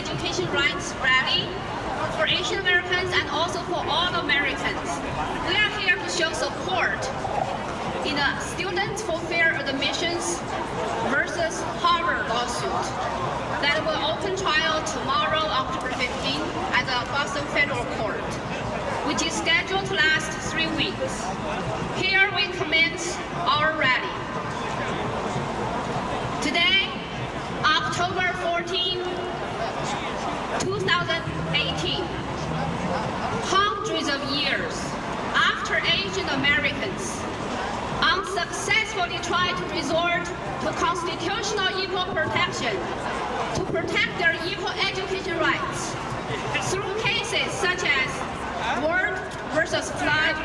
education rights rally for Asian Americans and also for all Americans. We are here to show support in a Students for Fair Admissions versus Harvard lawsuit that will open trial tomorrow, October 15, at the Boston Federal Court, which is scheduled to last 3 weeks. Here we commence our rally. Today, October 14, 2018, hundreds of years after Asian Americans unsuccessfully tried to resort to constitutional equal protection to protect their equal education rights through cases such as Ward versus Flood,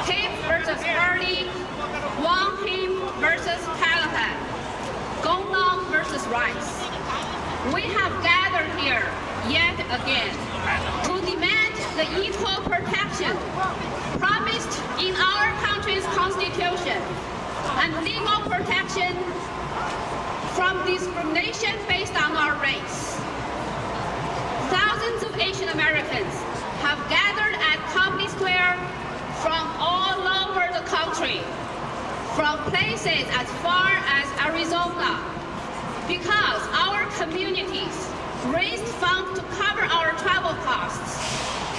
Hip versus Hurley, Wong Kim versus Callahan, Gong versus Rice. We have gathered here yet again to demand the equal protection promised in our country's constitution and legal protection from discrimination based on our race. Thousands of Asian Americans have gathered at Copley Square from all over the country, from places as far as Arizona, because our communities raised funds to cover our travel costs,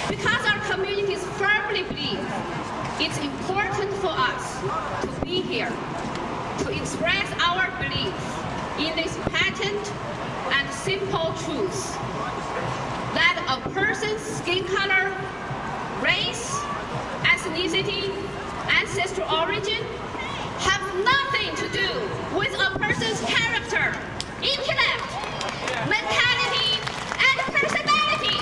because our communities firmly believe it's important for us to be here, to express our belief in this patent and simple truth that a person's skin color, race, ethnicity, ancestral origin have nothing to do with a person's character, intellect, mentality, and personality.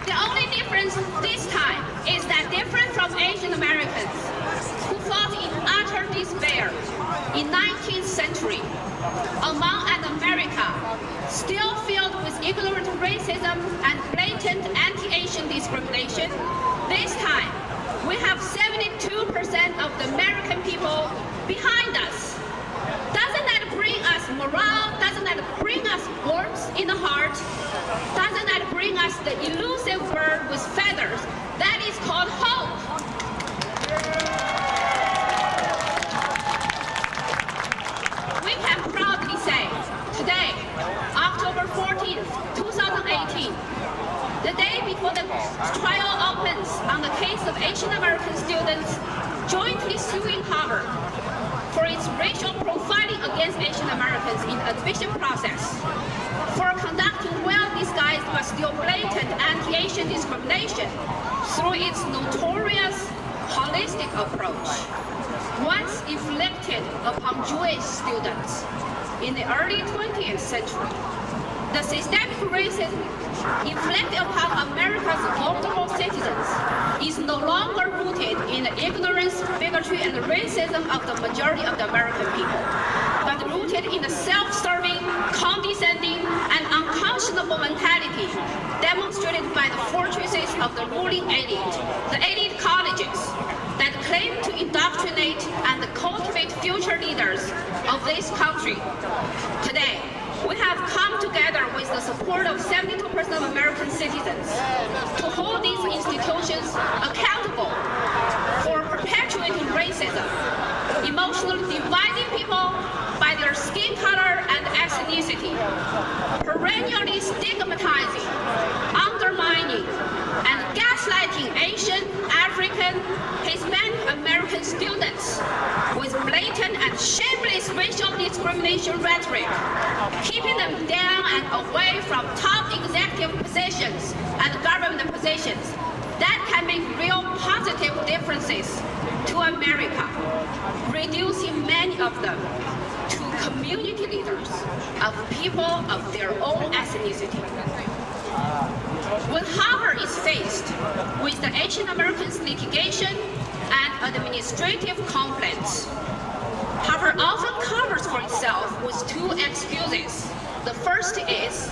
The only difference this time is that different from Asian Americans who fought in utter despair in 19th century among an America still filled with ignorant racism and blatant anti-Asian discrimination. This time, we have 72% of the American people behind us. Doesn't that bring us morale? Doesn't that bring us warmth in the heart? Doesn't that bring us the elusive bird with feathers that is called hope? We can proudly say, today, October 14th, 2018, the day before the trial opens on the case of Asian American students jointly suing Harvard for its racial profiling against Asian Americans in the admission process, for conducting well-disguised but still blatant anti-Asian discrimination through its notorious holistic approach, once inflicted upon Jewish students in the early 20th century. The systemic racism inflicted upon America's vulnerable citizens is no longer rooted in the ignorance, bigotry, and racism of the majority of the American people, but rooted in the self-serving, condescending, and unconscionable mentality demonstrated by the fortresses of the ruling elite, the elite colleges, that claim to indoctrinate and cultivate future leaders of this country. Today, we have come together with the support of 72% of American citizens to hold these institutions accountable for perpetuating racism, emotionally dividing people by their skin color and ethnicity, perennially stigmatizing, undermining, and gaslighting Asian, African, Hispanic American students with blatant and shameless racial discrimination rhetoric, keeping them down and away from top executive positions and government positions that can make real positive differences to America, reducing many of them to community leaders of people of their own ethnicity. When Harvard is faced with the Asian Americans litigation and administrative complaints, Harvard often covers for itself with two excuses. The first is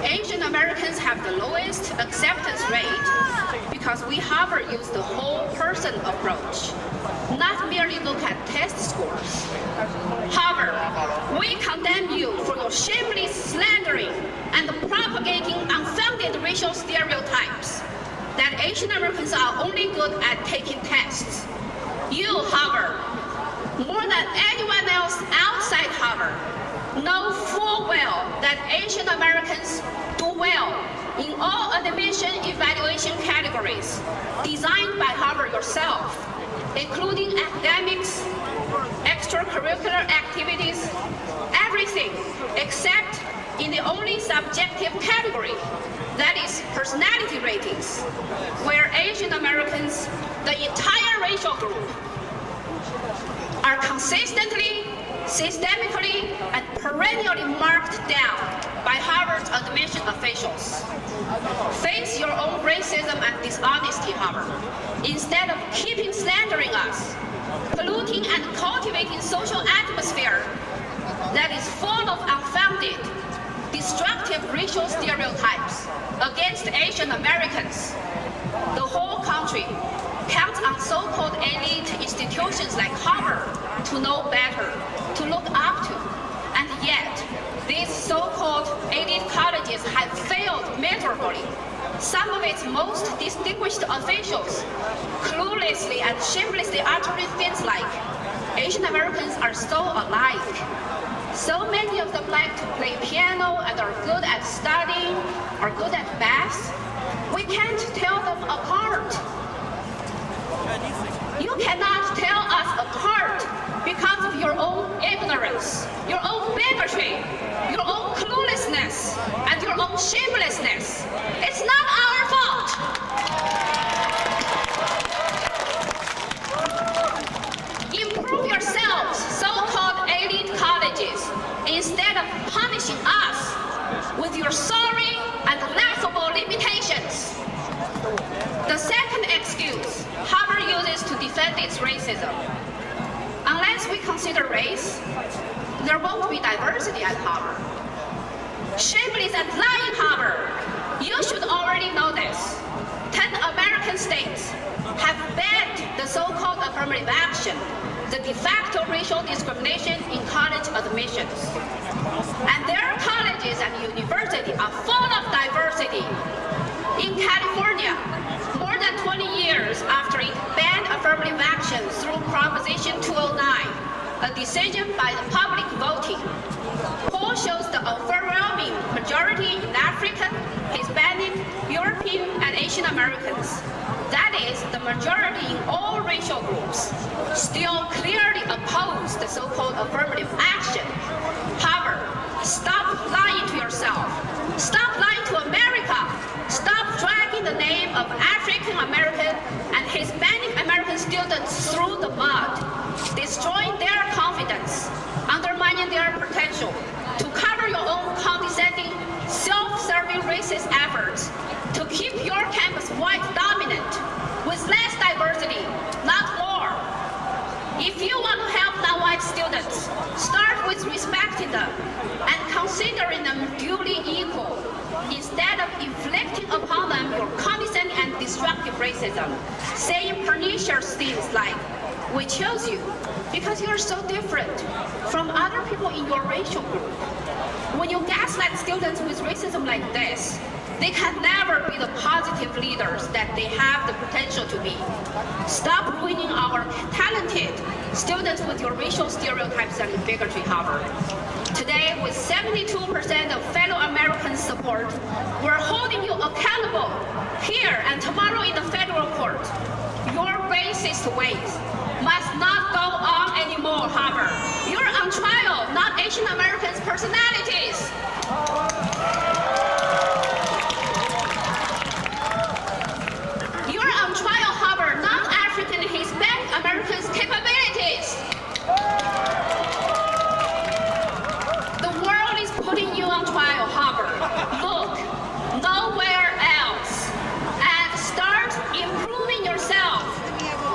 Asian Americans have the lowest acceptance rate because we Harvard use the whole person approach, not merely look at test scores. Harvard, we condemn you for your shameless slandering and propagating unfounded racial stereotypes that Asian Americans are only good at taking tests. You, Harvard, more than anyone else outside Harvard, know full well that Asian Americans do well in all admission evaluation categories designed by Harvard yourself, including academics, extracurricular activities, everything except in the only subjective category, that is personality ratings, where Asian Americans, the entire racial group, are consistently, systemically, and perennially marked down by Harvard's admission officials. Face your own racism and dishonesty, Harvard, instead of keeping slandering us, polluting and cultivating social atmosphere that is full of unfounded, destructive racial stereotypes against Asian Americans. The whole country counts on so-called elite institutions like Harvard to know better, to look up to, and yet these so-called elite colleges have failed miserably. Some of its most distinguished officials cluelessly and shamelessly uttering things like, Asian Americans are so alike. So many of them like to play piano and are good at studying, are good at math. We can't tell them apart. You cannot tell us apart because of your own ignorance, your own bigotry, your own cluelessness, and your own shamelessness. It's not our fault. Improve yourselves, so-called elite colleges, instead of punishing us with your sorry and laughable limitations. The second excuse Harvard uses to defend its racism. Unless we consider race, there won't be diversity at Harvard. Shameless and lying Harvard, you should already know this. 10 American states have banned the so-called affirmative action, the de facto racial discrimination in college admissions. And their colleges and universities are full of diversity. In California, more than 20 years after it banned affirmative action through Proposition 209, a decision by the public voting, poll shows the overwhelming majority in African, Hispanic, European, and Asian Americans, that is, the majority in all racial groups, still clearly oppose the so-called affirmative action. Harvard, stop lying to yourself. Stop lying to America. Stop dragging the name of African American and Hispanic American students through the mud, destroying their confidence, undermining their potential to cover your own condescending, self-serving racist efforts to keep your campus white dominant with less diversity, not more. If you want to help non-white students, start with respecting them and considering them duly equal, instead of inflicting upon them your condescending and destructive racism, saying pernicious things like, we chose you because you're so different from other people in your racial group. When you gaslight students with racism like this, they can never be the positive leaders that they have the potential to be. Stop ruining our talented students with your racial stereotypes and bigotry, Harvard. Today, with 72% of fellow Americans' support, we're holding you accountable here and tomorrow in the federal court. Your racist ways must not go on anymore, Harvard. You're on trial, not Asian Americans' personalities. You're on trial, Harvard, not African and Hispanic Americans' capabilities. The world is putting you on trial, Harvard. Look nowhere else and start improving yourself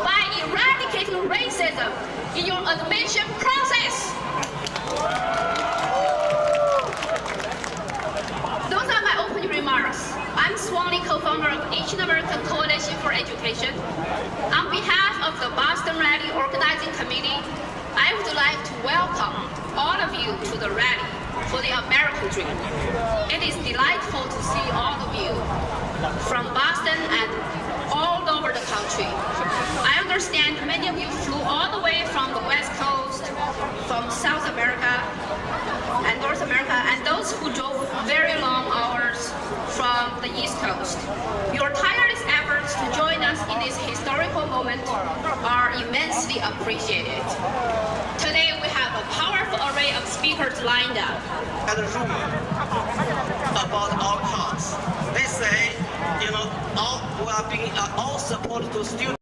by eradicating racism in your admission process. co-founder of Asian American Coalition for Education. On behalf of the Boston Rally Organizing Committee, I would like to welcome all of you to the rally for the American Dream. It is delightful to see all of you from Boston and all over the country. I understand many of you flew all the way from the West Coast, from South America and North America, and those who drove very long hours from the East Coast. Your tireless efforts to join us in this historical moment are immensely appreciated. Today we have a powerful array of speakers lined up. At the room about our cause. They say, all we are being all support to students.